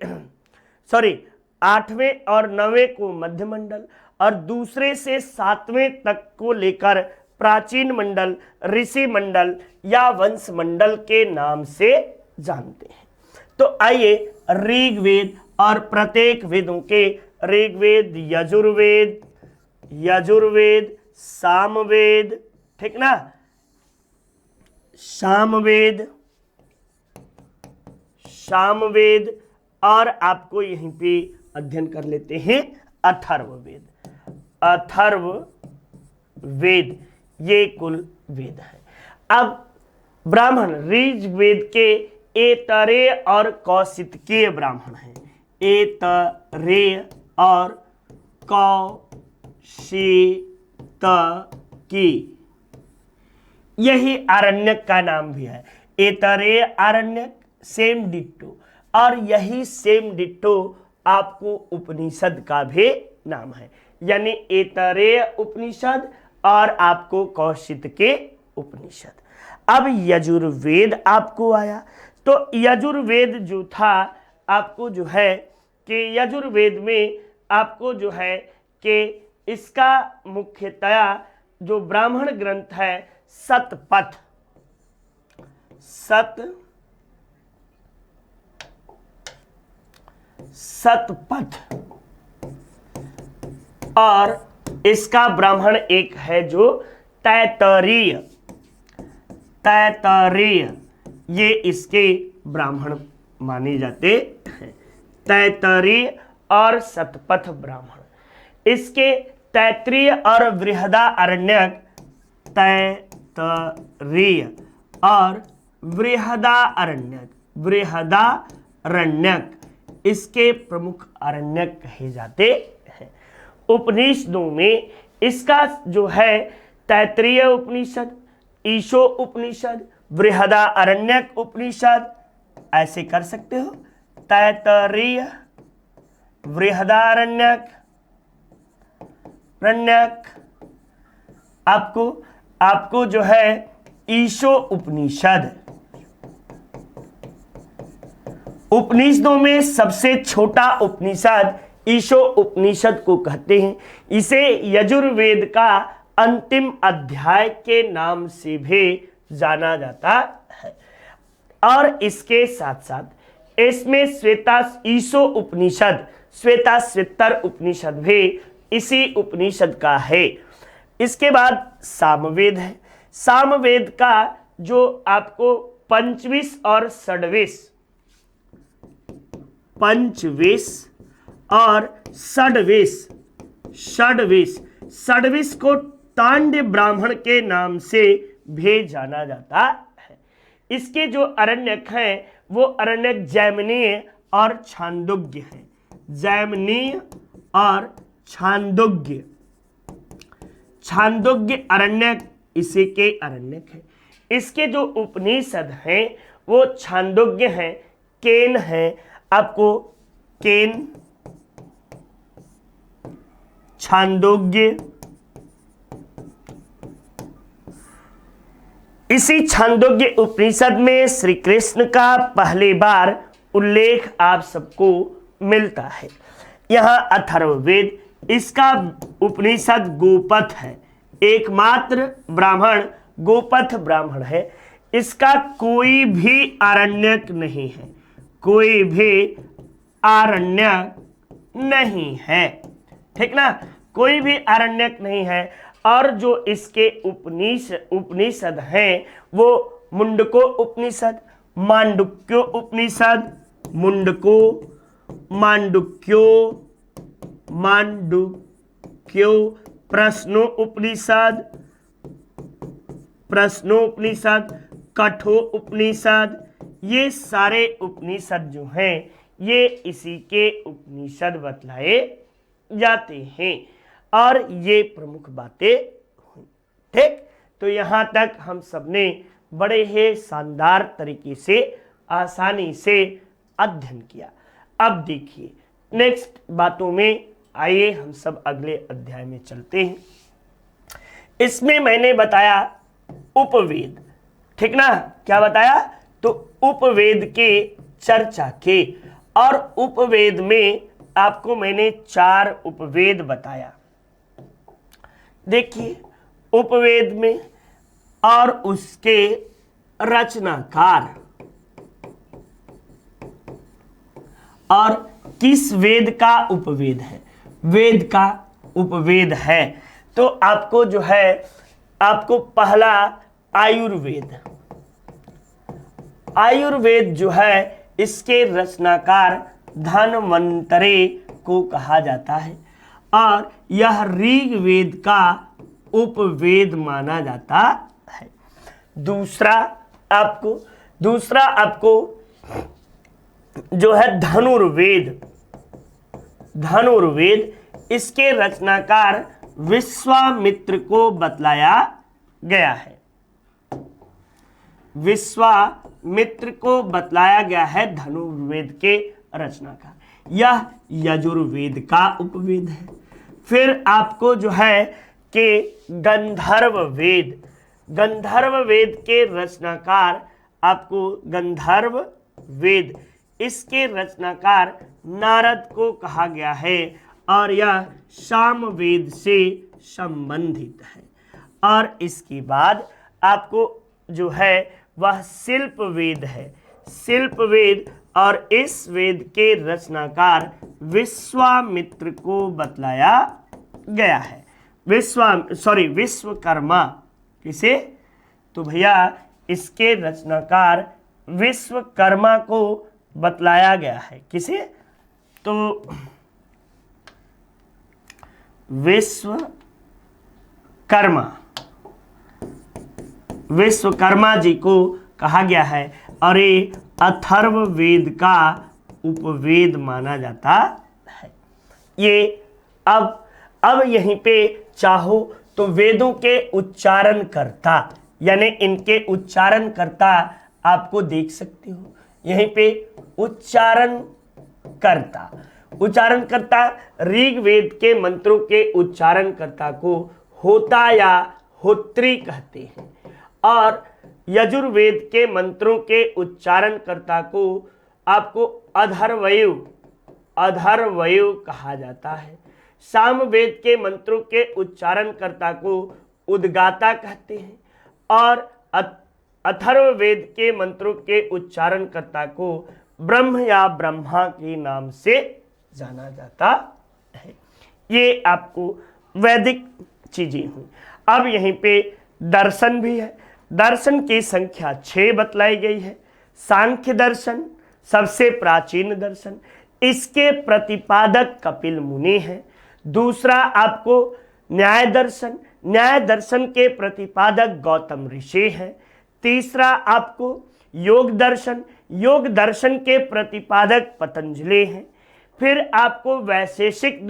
8वें और 9वें को मध्य मंडल और दूसरे से 7वें तक को लेकर प्राचीन मंडल, ऋषि मंडल या वंश मंडल के नाम से जानते हैं। तो आइए ऋग्वेद और प्रत्येक वेदों के ऋग्वेद, यजुर्वेद, यजुर्वेद, सामवेद, ठीक ना, सामवेद, सामवेद, और आपको यहीं पे अध्ययन कर लेते हैं अथर्ववेद। अथर्ववेद ये कुल वेद है। अब ब्राह्मण ऋग्वेद के ऐतरेय और कौशितकीय ब्राह्मण हैं। ऐतरेय और कौशितकी, यही आरण्यक का नाम भी है। ऐतरेय आरण्यक सेम डिट्टो, और यही सेम डिट्टो आपको उपनिषद का भी नाम है, यानी ऐतरेय उपनिषद और आपको कौशितकी उपनिषद। अब यजुर्वेद आपको आया, तो यजुर्वेद जो था आपको जो है कि यजुर्वेद में आपको जो है कि इसका मुख्यतया जो ब्राह्मण ग्रंथ है शतपथ, शतपथ, और इसका ब्राह्मण एक है जो तैत्तरीय, तैत्तरीय, ये इसके ब्राह्मण माने जाते हैं। तैत्तरीय और शतपथ ब्राह्मण। इसके तैत्तरीय और बृहदारण्यक, तैत्तरीय और बृहदारण्यक, बृहदारण्यक इसके प्रमुख अरण्यक कहे जाते हैं। उपनिषदों में इसका जो है तैत्तरीय उपनिषद, ईशो उपनिषद, बृहदारण्यक उपनिषद, ऐसे कर सकते हो। तैत्तरीय, बृहदारण्यक, रण्यक, आपको जो है ईशो उपनिषद। उपनिषदों में सबसे छोटा उपनिषद ईशो उपनिषद को कहते हैं। इसे यजुर्वेद का अंतिम अध्याय के नाम से भी जाना जाता है। और इसके साथ साथ इसमें ईशो उपनिषद, श्वेताश्वतर उपनिषद भी इसी उपनिषद का है। इसके बाद सामवेद है। सामवेद का जो आपको पंचविश और षड्विश, पंचविश और षड्विश को तांड्य ब्राह्मण के नाम से भी जाना जाता है। इसके जो अरण्यक हैं वो अरण्यक जैमिनीय और छांदोग्य हैं। जैमिनीय और छांदोग्य अरण्यक इसी के अरण्यक है। इसके जो उपनिषद हैं वो छांदोग्य हैं, केन है, आपको केन, छांदोग्य। इसी छांदोग्य उपनिषद में श्री कृष्ण का पहली बार उल्लेख आप सबको मिलता है। यहाँ अथर्ववेद, इसका उपनिषद गोपथ है। एकमात्र ब्राह्मण गोपथ ब्राह्मण है। इसका कोई भी आरण्यक नहीं है, कोई भी आरण्यक नहीं है, ठीक ना, कोई भी आरण्यक नहीं है। और जो इसके उपनिषद हैं वो मुंडको उपनिषद, मांडुक्यो उपनिषद, मांडुक्यो, प्रश्नोपनिषद, कठो उपनिषद, ये सारे उपनिषद जो हैं ये इसी के उपनिषद बतलाए जाते हैं। और ये प्रमुख बातें हुई। ठीक, तो यहाँ तक हम सबने बड़े ही शानदार तरीके से आसानी से अध्ययन किया। अब देखिए नेक्स्ट बातों में आइए हम सब अगले अध्याय में चलते हैं। इसमें मैंने बताया उपवेद, ठीक ना, क्या बताया, तो उपवेद के चर्चा के, और उपवेद में आपको मैंने 4 उपवेद बताया। देखिए उपवेद में और उसके रचनाकार और किस वेद का उपवेद है, वेद का उपवेद है। तो आपको जो है, आपको पहला आयुर्वेद, आयुर्वेद जो है इसके रचनाकार धन्वंतरि को कहा जाता है और यह ऋग्वेद का उपवेद माना जाता है। दूसरा आपको जो है धनुर्वेद, इसके रचनाकार विश्वामित्र को बतलाया गया है। विश्वामित्र को बतलाया गया है धनुर्वेद के रचनाकार। यह यजुर्वेद का उपवेद है। फिर आपको जो है कि गंधर्व वेद के रचनाकार, आपको गंधर्व वेद, इसके रचनाकार नारद को कहा गया है और यह सामवेद से संबंधित है। और इसके बाद आपको जो है वह शिल्प वेद है, शिल्प वेद, और इस वेद के रचनाकार विश्वामित्र को बतलाया गया है। विश्वकर्मा, किसे, तो भैया इसके रचनाकार विश्वकर्मा को बतलाया गया है। किसे? तो विश्वकर्मा जी को कहा गया है और ये अथर्ववेद का उपवेद माना जाता है। ये अब यहीं पे चाहो तो वेदों के उच्चारण करता, यानी इनके उच्चारण करता आपको देख सकते हो यहीं पे उच्चारण करता ऋग्वेद के मंत्रों के उच्चारण करता को होता या होत्री कहते हैं और यजुर्वेद के मंत्रों के उच्चारण करता को आपको अधर्वयु कहा जाता है। सामवेद के मंत्रों के उच्चारण करता को उद्गाता कहते हैं और अथर्ववेद के मंत्रों के उच्चारण करता को ब्रह्म या ब्रह्मा के नाम से जाना जाता है। ये आपको वैदिक चीजें हुई। अब यहीं पे दर्शन भी है। दर्शन की संख्या 6 बतलाई गई है। सांख्य दर्शन सबसे प्राचीन दर्शन, इसके प्रतिपादक कपिल मुनि है। दूसरा आपको न्याय दर्शन के प्रतिपादक गौतम ऋषि है। तीसरा आपको योग दर्शन के प्रतिपादक पतंजलि हैं। फिर आपको वैशेषिक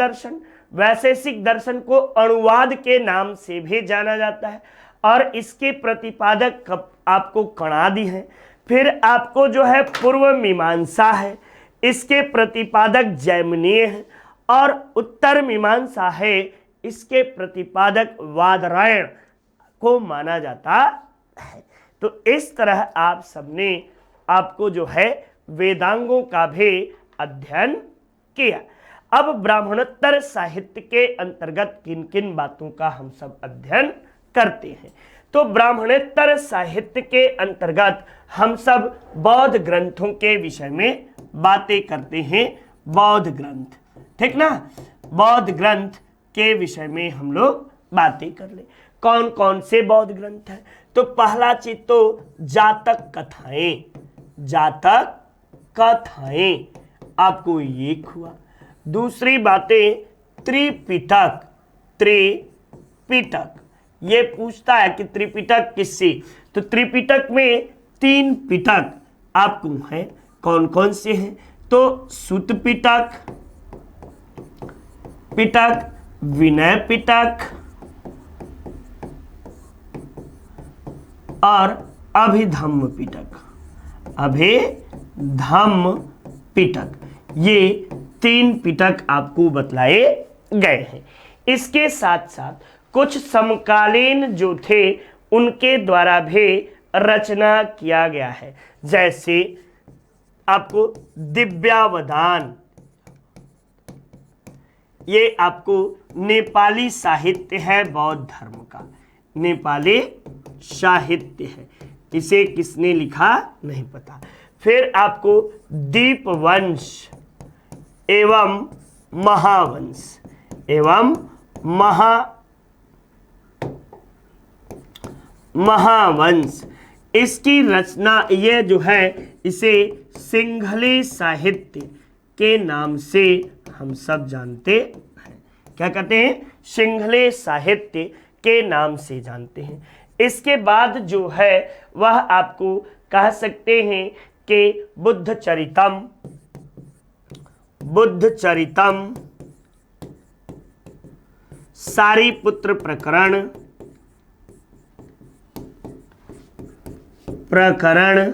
दर्शन को अनुवाद के नाम से भी जाना जाता है और इसके प्रतिपादक आपको कणादि हैं। फिर आपको जो है पूर्व मीमांसा है, इसके प्रतिपादक जैमिनीय हैं और उत्तर मीमांसा है, इसके प्रतिपादक वादरायण को माना जाता है। तो इस तरह आप सबने आपको जो है वेदांगों का भी अध्ययन किया। अब ब्राह्मणोत्तर साहित्य के अंतर्गत किन किन बातों का हम सब अध्ययन करते हैं। तो ब्राह्मणोत्तर साहित्य के अंतर्गत हम सब बौद्ध ग्रंथों के विषय में बातें करते हैं। बौद्ध ग्रंथ, ठीक ना, बौद्ध ग्रंथ के विषय में हम लोग बातें कर ले। कौन कौन से बौद्ध ग्रंथ हैं? तो पहला चीज तो जातक कथाएं आपको ये हुआ। दूसरी बातें त्रिपिटक, ये पूछता है कि त्रिपिटक किससे, तो त्रिपिटक में 3 पिटक आपको हैं। कौन कौन से हैं? तो सुत पिटक, विनय पिटक और अभिधम्म पिटक। ये 3 पिटक आपको बतलाए गए हैं। इसके साथ साथ कुछ समकालीन जो थे उनके द्वारा भी रचना किया गया है। जैसे आपको दिव्यावधान, ये आपको नेपाली साहित्य है, बौद्ध धर्म का नेपाली साहित्य है। इसे किसने लिखा नहीं पता। फिर आपको दीपवंश एवं महावंश, इसकी रचना ये जो है इसे सिंहली साहित्य के नाम से हम सब जानते हैं। क्या कहते हैं? सिंहली साहित्य के नाम से जानते हैं। इसके बाद जो है वह आपको कह सकते हैं कि बुद्ध चरितम, सारिपुत्र प्रकरण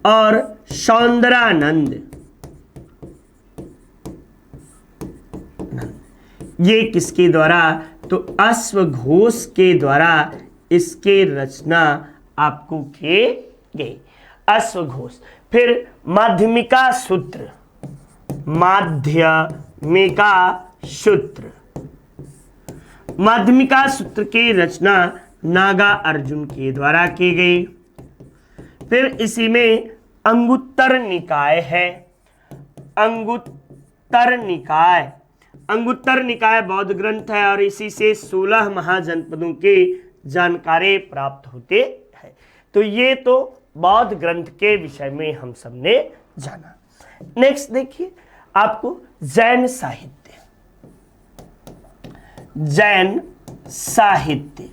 और सौंदरानंद, ये किसके द्वारा? तो अश्वघोष के द्वारा इसके रचना आपको किए गए, अश्वघोष। फिर माध्यमिका सूत्र की रचना नागा अर्जुन के द्वारा की गई। फिर इसी में अंगुत्तर निकाय है। अंगुत्तर निकाय बौद्ध ग्रंथ है और इसी से 16 महाजनपदों की जानकारी प्राप्त होते हैं। तो ये तो बौद्ध ग्रंथ के विषय में हम सबने जाना। नेक्स्ट देखिए आपको जैन साहित्य। जैन साहित्य,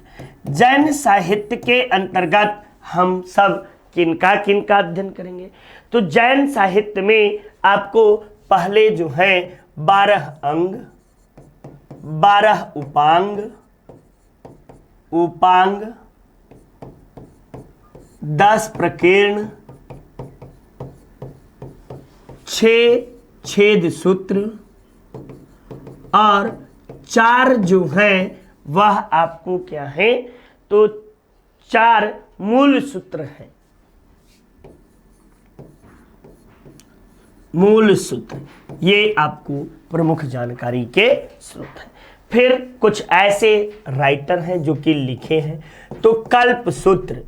जैन साहित्य के अंतर्गत हम सब किनका अध्ययन करेंगे? तो जैन साहित्य में आपको पहले जो है 12 अंग, 12 उपांग, 10 प्रकीर्ण, 6 छेद सूत्र और 4 जो हैं वह आपको क्या है? तो 4 मूल सूत्र हैं। मूल सूत्र ये आपको प्रमुख जानकारी के स्रोत हैं। फिर कुछ ऐसे राइटर हैं जो कि लिखे हैं, तो कल्पसूत्र,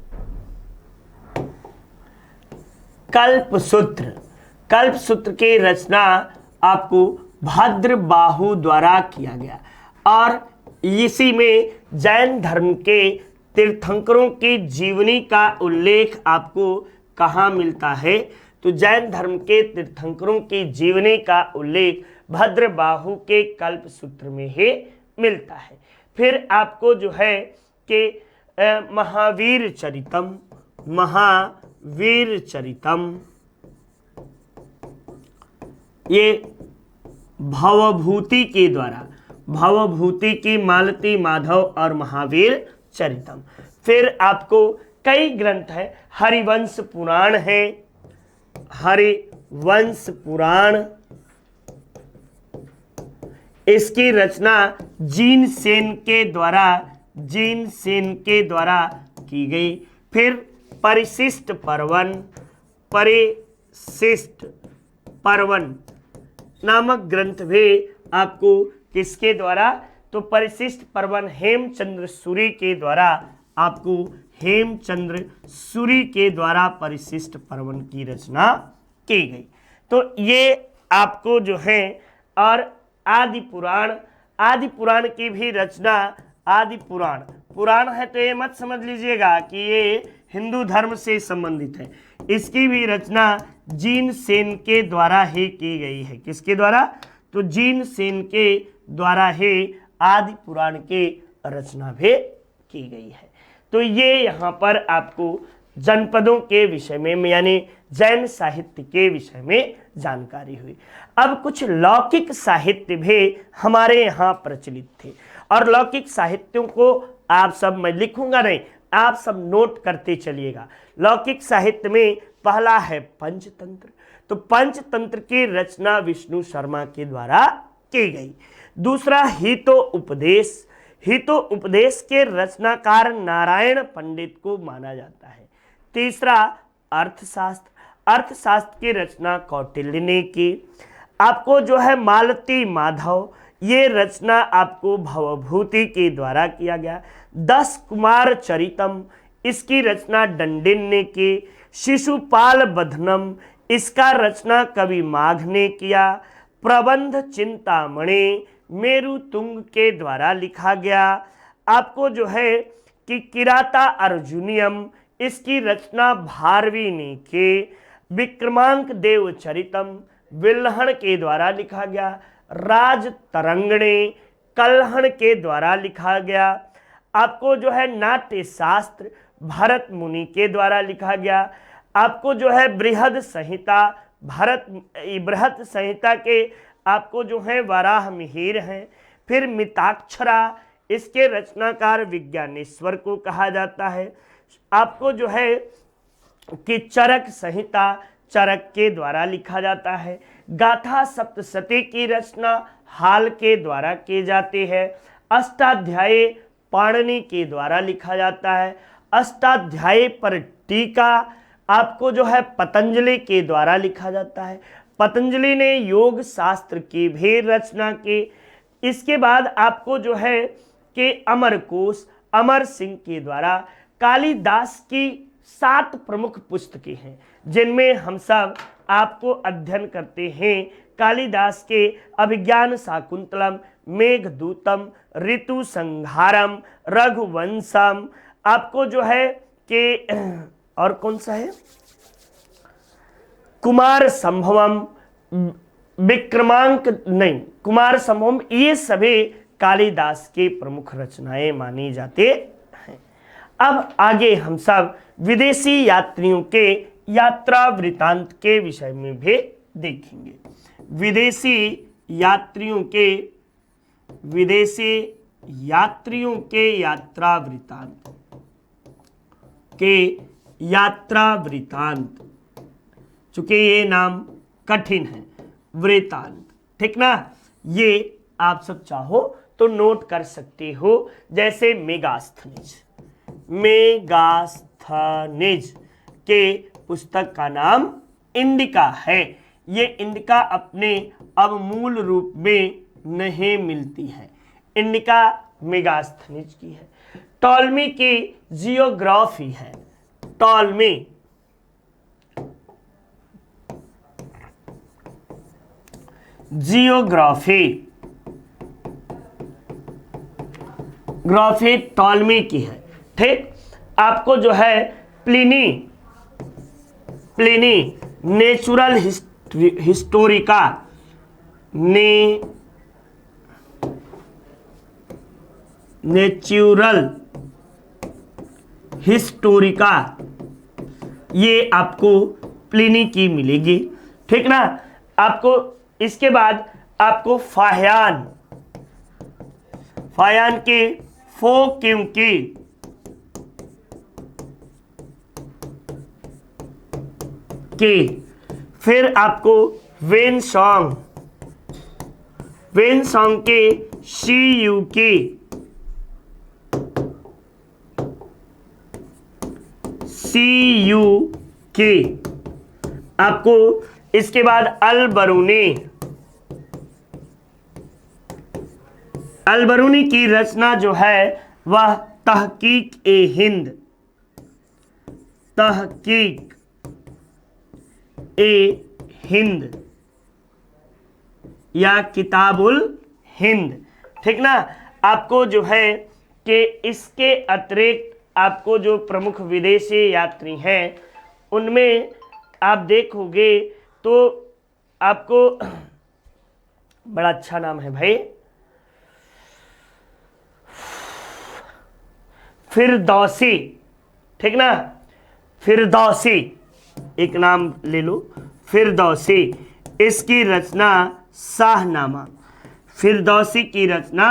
कल्पसूत्र की रचना आपको भद्रबाहु द्वारा किया गया और इसी में जैन धर्म के तीर्थंकरों की जीवनी का उल्लेख आपको कहाँ मिलता है? तो जैन धर्म के तीर्थंकरों की जीवनी का उल्लेख भद्रबाहु के कल्पसूत्र में ही मिलता है। फिर आपको जो है कि महावीर चरितम ये भवभूति की मालती माधव और महावीर चरितम। फिर आपको कई ग्रंथ है, हरिवंश पुराण है, हरिवंश पुराण, इसकी रचना जीन सेन के द्वारा की गई। फिर परिशिष्ट पर्वन नामक ग्रंथ भी आपको किसके द्वारा? तो परिशिष्ट पर्वन हेमचंद्र सूरी के द्वारा, आपको हेमचंद्र सूरी के द्वारा परिशिष्ट पर्वन की रचना की गई। तो ये आपको जो है, और आदि पुराण की भी रचना, आदि पुराण है तो ये मत समझ लीजिएगा कि ये हिंदू धर्म से संबंधित है। इसकी भी रचना जीन सेन के द्वारा ही की गई है। किसके द्वारा? तो जीन सेन के द्वारा ही आदि पुराण की रचना भी की गई है। तो ये यहाँ पर आपको जनपदों के विषय में यानी जैन साहित्य के विषय में जानकारी हुई। अब कुछ लौकिक साहित्य भी हमारे यहाँ प्रचलित थे और लौकिक साहित्यों को आप सब, मैं लिखूंगा नहीं, आप सब नोट करते चलिएगा। लौकिक साहित्य में पहला है पंचतंत्र। तो पंचतंत्र की रचना विष्णु शर्मा के द्वारा की गई। दूसरा हितो उपदेश के रचनाकार नारायण पंडित को माना जाता है। तीसरा अर्थशास्त्र की रचना कौटिल्य ने की। आपको जो है मालती माधव, ये रचना आपको भवभूति के द्वारा किया गया। 10 कुमार चरितम, इसकी रचना दंडिन ने की। शिशुपाल बधनम, इसका रचना कवि माघ ने किया। प्रबंध चिंतामणि मेरु तुंग के द्वारा लिखा गया। आपको जो है कि किराता अर्जुनियम, इसकी रचना भारवी ने की। विक्रमांक देव चरितम विल्हण के द्वारा लिखा गया। राज तरंगणे कल्हण के द्वारा लिखा गया। आपको जो है नाट्य शास्त्र भरत मुनि के द्वारा लिखा गया। आपको जो है बृहद संहिता के आपको जो है वराह मिहिर हैं। फिर मिताक्षरा, इसके रचनाकार विज्ञानेश्वर को कहा जाता है। आपको जो है कि चरक संहिता चरक के द्वारा लिखा जाता है। गाथा सप्तशती की रचना हाल के द्वारा की जाती है। अष्टाध्यायी पाणिनि के द्वारा लिखा जाता है। अष्टाध्यायी पर टीका आपको जो है पतंजलि के द्वारा लिखा जाता है। पतंजलि ने योग शास्त्र की भी रचना की। इसके बाद आपको जो है कि अमरकोश अमर सिंह के द्वारा, कालिदास की 7 प्रमुख पुस्तकें हैं जिनमें हम सब आपको अध्ययन करते हैं। कालिदास के अभिज्ञान शाकुंतलम, मेघदूतम, ऋतु संहारम, रघुवंशम, आपको जो है कि और कौन सा है, कुमार संभवम, विक्रमांक नहीं, कुमार संभवम, ये सभी कालिदास के प्रमुख रचनाएं मानी जाते हैं। अब आगे हम सब विदेशी यात्रियों के यात्रा वृतांत के विषय में भी देखेंगे। विदेशी यात्रियों के यात्रा वृतांत, चूंकि ये नाम कठिन है, वृतांत, ठीक ना, ये आप सब चाहो तो नोट कर सकते हो। जैसे मेगास्थनीज के पुस्तक का नाम इंडिका है। ये इंडिका अपने अब मूल रूप में नहीं मिलती है, इंडिका मेगास्थनीज की है। टॉलमी की जियोग्राफी है, टॉलमी ग्राफी टॉलमी की है, ठीक। आपको जो है प्लिनी नेचुरल हिस्टोरिका, ये आपको प्लिनी की मिलेगी, ठीक ना। आपको इसके बाद आपको फाहियान के फोक्यू की, फिर आपको वेनसोंग के शीयू की, आपको इसके बाद अलबरूनी की रचना जो है वह तहकीक ए हिंद या किताबुल हिंद, ठीक ना। आपको जो है कि इसके अतिरिक्त आपको जो प्रमुख विदेशी यात्री हैं उनमें आप देखोगे तो आपको बड़ा अच्छा नाम है भाई, फिरदौसी, ठीक ना। फिरदौसी एक नाम ले लो, फिरदौसी, इसकी रचना शाहनामा, फिरदौसी की रचना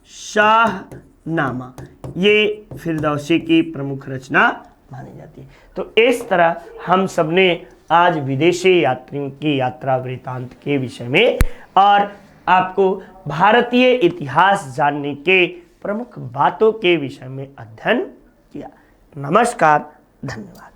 शाहनामा, ये फिरदौसी की प्रमुख रचना मानी जाती है। तो इस तरह हम सबने आज विदेशी यात्रियों की यात्रा वृतांत के विषय में और आपको भारतीय इतिहास जानने के प्रमुख बातों के विषय में अध्ययन किया। नमस्कार, धन्यवाद।